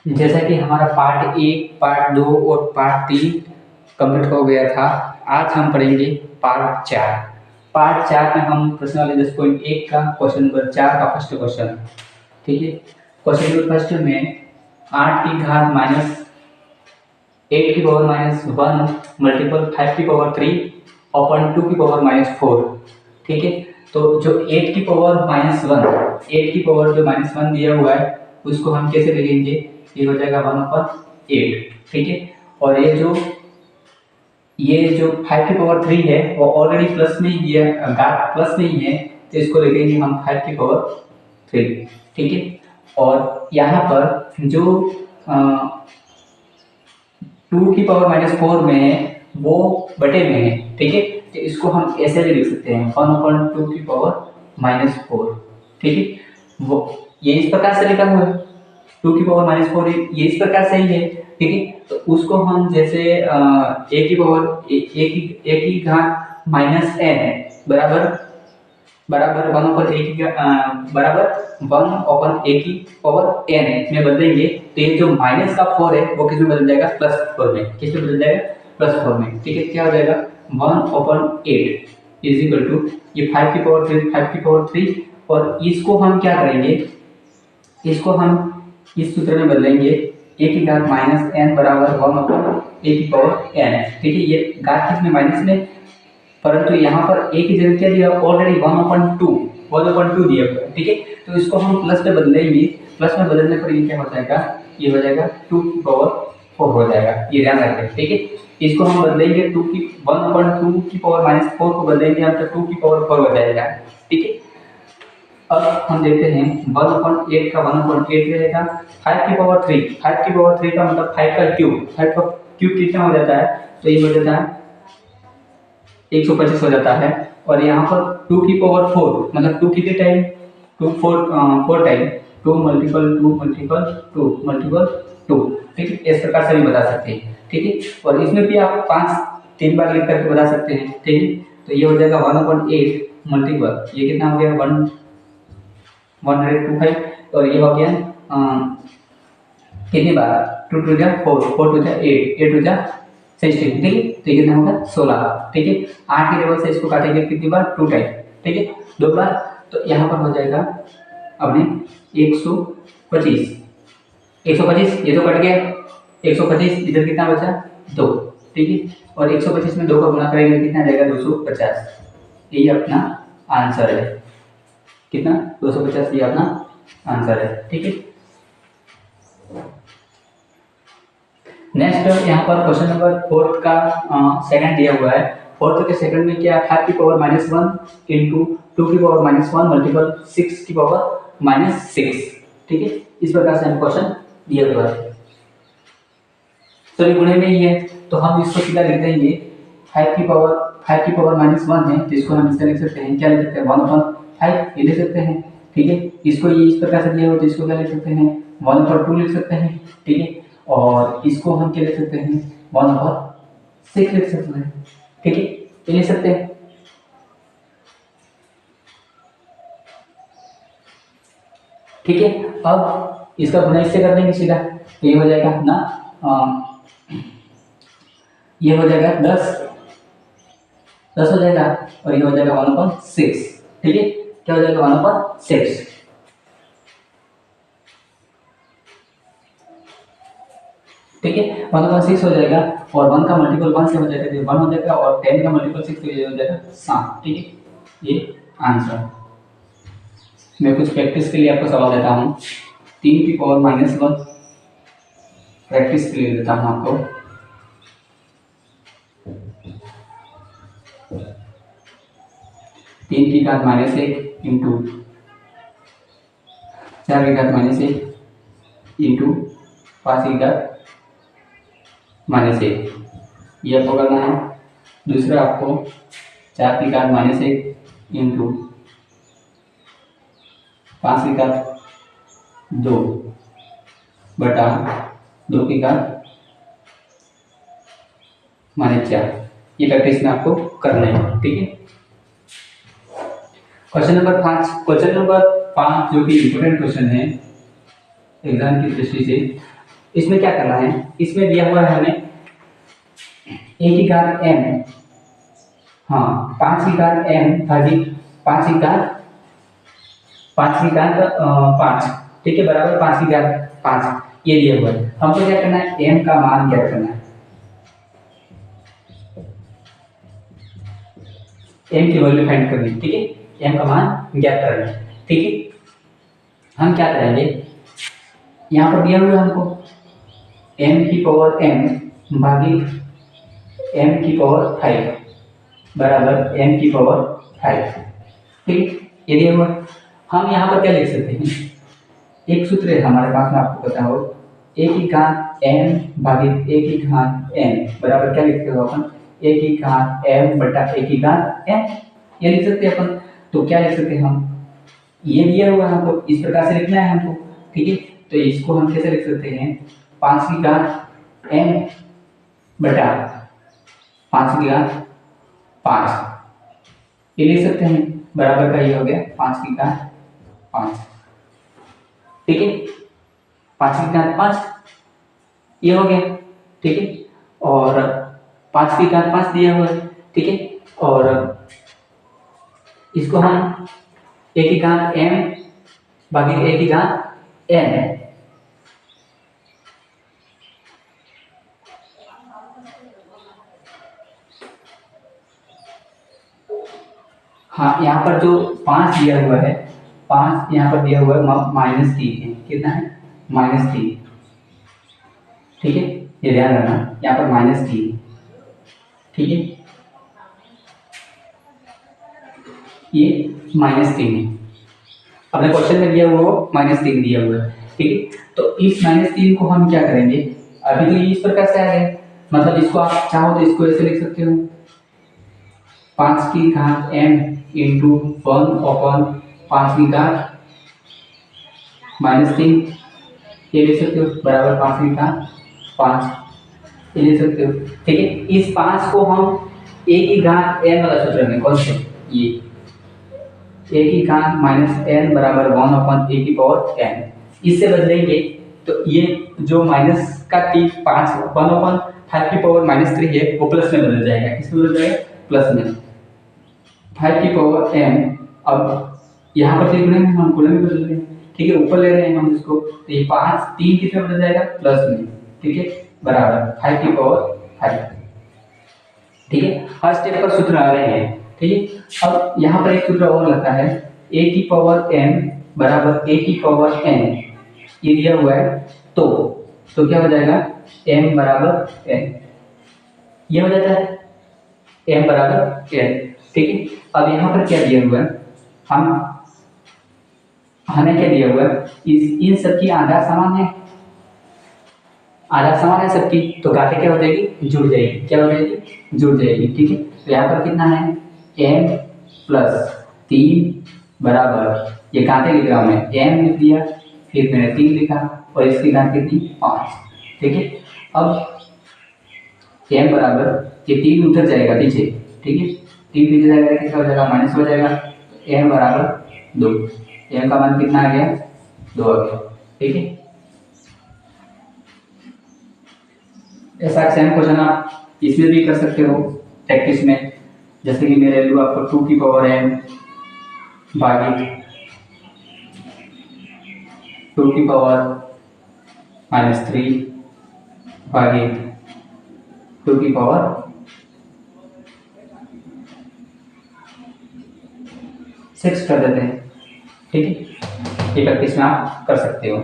जैसा कि हमारा पार्ट 1, पार्ट 2 और पार्ट 3 कंप्लीट हो गया था, आज हम पढ़ेंगे पार्ट 4। पार्ट 4 में हम प्रश्न वाले 10.1 का क्वेश्चन नंबर 4 का फर्स्ट क्वेश्चन, ठीक है। क्वेश्चन नंबर फर्स्ट में 8 की घात माइनस 8 की पावर माइनस 1 मल्टीपल 5 की पावर 3 अपॉन 2 की पावर माइनस 4, ठीक है। तो जो 8 की पावर माइनस 1, 8 की पावर जो माइनस 1 दिया हुआ है उसको हम कैसे लिखेंगे, ये हो जाएगा 1/8, ठीक है। और ये जो 5 की पावर 3 है वो ऑलरेडी प्लस में ही है, घात प्लस में ही है, तो इसको लिखेंगे हम 5 की पावर 3, ठीक है। और यहाँ पर जो 2 की पावर माइनस 4 में है वो बटे में है, ठीक है। तो इसको हम ऐसे भी लिख सकते हैं 1/2 की पावर माइनस 4, ठीक है। वो ये इस प्रकार से लिखा हुआ है 2 की पावर माइनस 4, ये इस प्रकार से ही है, ठीक है। तो उसको हम जैसे ए की पावर ए की घात माइनस एन बराबर बराबर 1/a की बराबर 1/a की पावर n में बदलेंगे, तो ये जो माइनस का 4 है वो किस में बदल जाएगा, प्लस 4 में। किस में बदल जाएगा, प्लस 4 में, ठीक है। क्या हो जाएगा 1/8 इज इक्वल टू ये 5 की पावर 3, 5 की पावर 3, और इसको हम क्या करेंगे, इसको हम इस सूत्र में बदलेंगे, a की घात माइनस n बराबर 1/a की पावर n, ठीक है। ये घात किसमें, माइनस में, परंतु यहाँ पर a की जगह क्या दिया, ऑलरेडी 1/2 दिया हुआ है, ठीक है। तो इसको हम प्लस में बदलेंगे, प्लस में बदलने पर ये क्या हो जाएगा, ये हो जाएगा 2 की पावर 4 हो जाएगा, ये ध्यान रखें, ठीक है। इसको हम बदलेंगे 1/2 की पावर माइनस 4 को बदलेंगे हम, तो 2 की पावर 4 हो जाएगा, ठीक है। अब हम देखते हैं 1/8 का 1/8 रहेगा, 5 की पावर 3, 5 की पावर 3 का मतलब 5 का क्यूब, 5 का क्यूब कितना हो जाता है, तो ये हो जाता है 125 हो जाता है। और यहाँ पर 2 की पावर 4 मतलब 2 कितने time, 4 time, 2 multiple 2 multiple 2 multiple 2, ठीक है। इस प्रकार से भी बता सकते हैं, ठीक है। और इसमें भी आप 3 बार लिख करके बता सकते हैं, ठीक है। तो ये हो जाएगा 1/8 मल्टीपल, ये कितना हो गया 125, और ये हो गया कितनी बार, 2 2 जा 4, 4 2 जा 8, 8 2 जा 16, ठीक है। तो ये कितना होगा 16, ठीक है। 8 के टेबल से इसको काटेंगे कितनी बार, 2 टाइम, ठीक है, 2 बार। तो यहाँ पर हो जाएगा अपने 125, 125 ये तो कट गया, 125 इधर कितना बचा 2, ठीक है। और 125 में 2 का गुणा करेंगे कितना जाएगा 250, यही अपना आंसर है, कितना 250, ये अपना आंसर है, ठीक है। नेक्स्ट यहाँ पर क्वेश्चन नंबर 4 का सेकंड दिया हुआ है। 4 के सेकंड में क्या, 5 की पावर माइनस 1 इंटू 2 की पावर माइनस 1 मल्टीपल 6 की पावर माइनस 6, ठीक है। इस प्रकार से हम क्वेश्चन दिया हुआ है, तो ये गुणे में ही है, तो हम इसको सीधा लिख देंगे 5 की पावर माइनस 1 है, तो इसको हम इससे लिख सकते हैं, क्या लिख सकते हैं 1/5 ये लिख सकते हैं, ठीक है। इसको ये इस प्रकार से दिया हो तो इसको क्या लिख सकते हैं 1/2 लिख सकते हैं, ठीक है। और इसको हम क्या लिख सकते हैं 1/6 लिख सकते हैं, ठीक है, ये लिख सकते हैं, ठीक है। अब इसका गुणा इससे कर देंगे सीधा, तो ये हो जाएगा ना ये हो जाएगा 10 हो जाएगा, और ये हो जाएगा 1/6, ठीक है। क्या हो जाएगा 1/6, ठीक है, 1/6 हो जाएगा। और 1 का मल्टीपल 1 से हो जाएगा, 1 हो जाएगा, और 10 का मल्टीपल 6 से हो जाएगा 7, ठीक है, ये आंसर। मैं कुछ प्रैक्टिस के लिए आपको सवाल देता हूँ, 3 की पावर माइनस 1 प्रैक्टिस के लिए देता हूँ आपको। 3 की घात माइनस 1 इंटू 4 की घात माइनस 1 इंटू 5 की घात -1, ये आपको करना है। दूसरा आपको 4 की घात -1 इंटू 5 की घात 2 बटा 2 की घात -4, ये प्रैक्टिस में आपको करना है, ठीक है। क्वेश्चन नंबर 5 जो कि इंपोर्टेंट क्वेश्चन है एग्जाम की दृष्टि से, इसमें क्या करना है, इसमें दिया हुआ है हमें a की घात m, हाँ 5 की घात m भागी 5 की घात 5, ठीक है, बराबर 5 की घात 5, ये दिया हुआ है। हमको क्या करना है, m का मान ज्ञात करना है, m की वैल्यू फाइंड करनी है, ठीक है, m का मान ज्ञात करना है, ठीक है। हम क्या करेंगे, यहाँ पर दिया हुआ है हमको m की पावर m भागी m की पावर 5 बराबर m की पावर 5, ठीक, ये दिया हुआ है। हम यहाँ पर क्या लिख सकते हैं, एक सूत्र है हमारे पास में, आपको पता हो, a की घात m भागी a की घात n बराबर क्या लिखते हो अपन, a की घात m बटा a की घात n, ये लिख सकते हैं अपन। तो क्या लिख सकते हैं हम, ये दिया हुआ है हमको, इस प्रकार से लिखना है हमको, ठीक है। तो इसको हम कैसे लिख सकते हैं, 5 की घात m बटा 5 की घात 5, ये लिख सकते हैं, बराबर का ये हो गया 5 की घात 5, ठीक है, 5 की घात 5 ये हो गया, ठीक है, और 5 की घात 5 दिया हुआ है, ठीक है, और इसको हम a की घात m बाकी a की घात n, हाँ यहाँ पर जो 5 दिया हुआ है, 5 यहाँ पर दिया हुआ है -3 है, कितना है, -3, ठीक है, ये ध्यान रखना, यहाँ पर -3, ठीक है, ये -3 है, अपने क्वेश्चन में दिया हुआ वो -3 दिया हुआ है, ठीक है। तो इस -3 को हम क्या करेंगे, अभी तो ये इस प्रकार से आ गया, मतलब इसको आप चाहो तो इसको ऐसे लिख सकते हो, 5 की घात m इंटू 1/5 की घात -3, ये लिख सकते हो, बराबर 5 की घात 5, ये लिख सकते हो, ठीक है। इस 5 को हम a की घात n वाला सूत्र में, कौन से, ये a की घात -n बराबर 1/a की पावर n, इससे बदलेंगे तो ये जो माइनस का 5 1/5 की पावर -3 है वो प्लस में बदल जाएगा, किसमें बदल जाएगा, प्लस में, 5 की पावर m, अब यहाँ पर लिख रहे हैं हम कॉलम में बदल रहे हैं, ठीक है, ऊपर ले रहे हैं हम इसको, तो ये 5 3 किसमें बदल जाएगा, प्लस में, ठीक है, बराबर 5 की पावर 5, ठीक है। हर स्टेप पर सूत्र आ रहे हैं, ठीक है। अब यहाँ पर एक सूत्र और लगता है, a की पावर m बराबर a की पावर n, ये दिया हुआ है, तो क्या हो जाएगा, m बराबर n, ये हो जाता है m बराबर n, ठीक है। अब यहाँ पर क्या दिया हुआ है, हमें क्या दिया हुआ है, इन सबकी आधार समान है, आधार समान है सबकी, तो घातें क्या हो जाएगी, जुड़ जाएगी, क्या हो जाएगी, जुड़ जाएगी, ठीक है। तो यहाँ पर कितना है, m प्लस 3 बराबर, ये घातें लिख रहा हूँ मैं, m लिख दिया, फिर मैंने 3 लिखा, और इसकी घात कितनी, 5, ठीक है। अब m बराबर, ये 3 उधर जाएगा पीछे, ठीक है, 3 पीछे जाएगा, कितना हो जाएगा, माइनस हो जाएगा, m बराबर 2, m का मान कितना आ गया, 2 आ गया, ठीक है। ऐसा सेम क्वेश्चन आप इसमें भी कर सकते हो प्रैक्टिस में, जैसे कि मेरे लिए आपको 2 की पावर m भागी 2 की पावर -3 भागी 2 की पावर 6 कर देते हैं, ठीक है, ये प्रैक्टिस में आप कर सकते हो।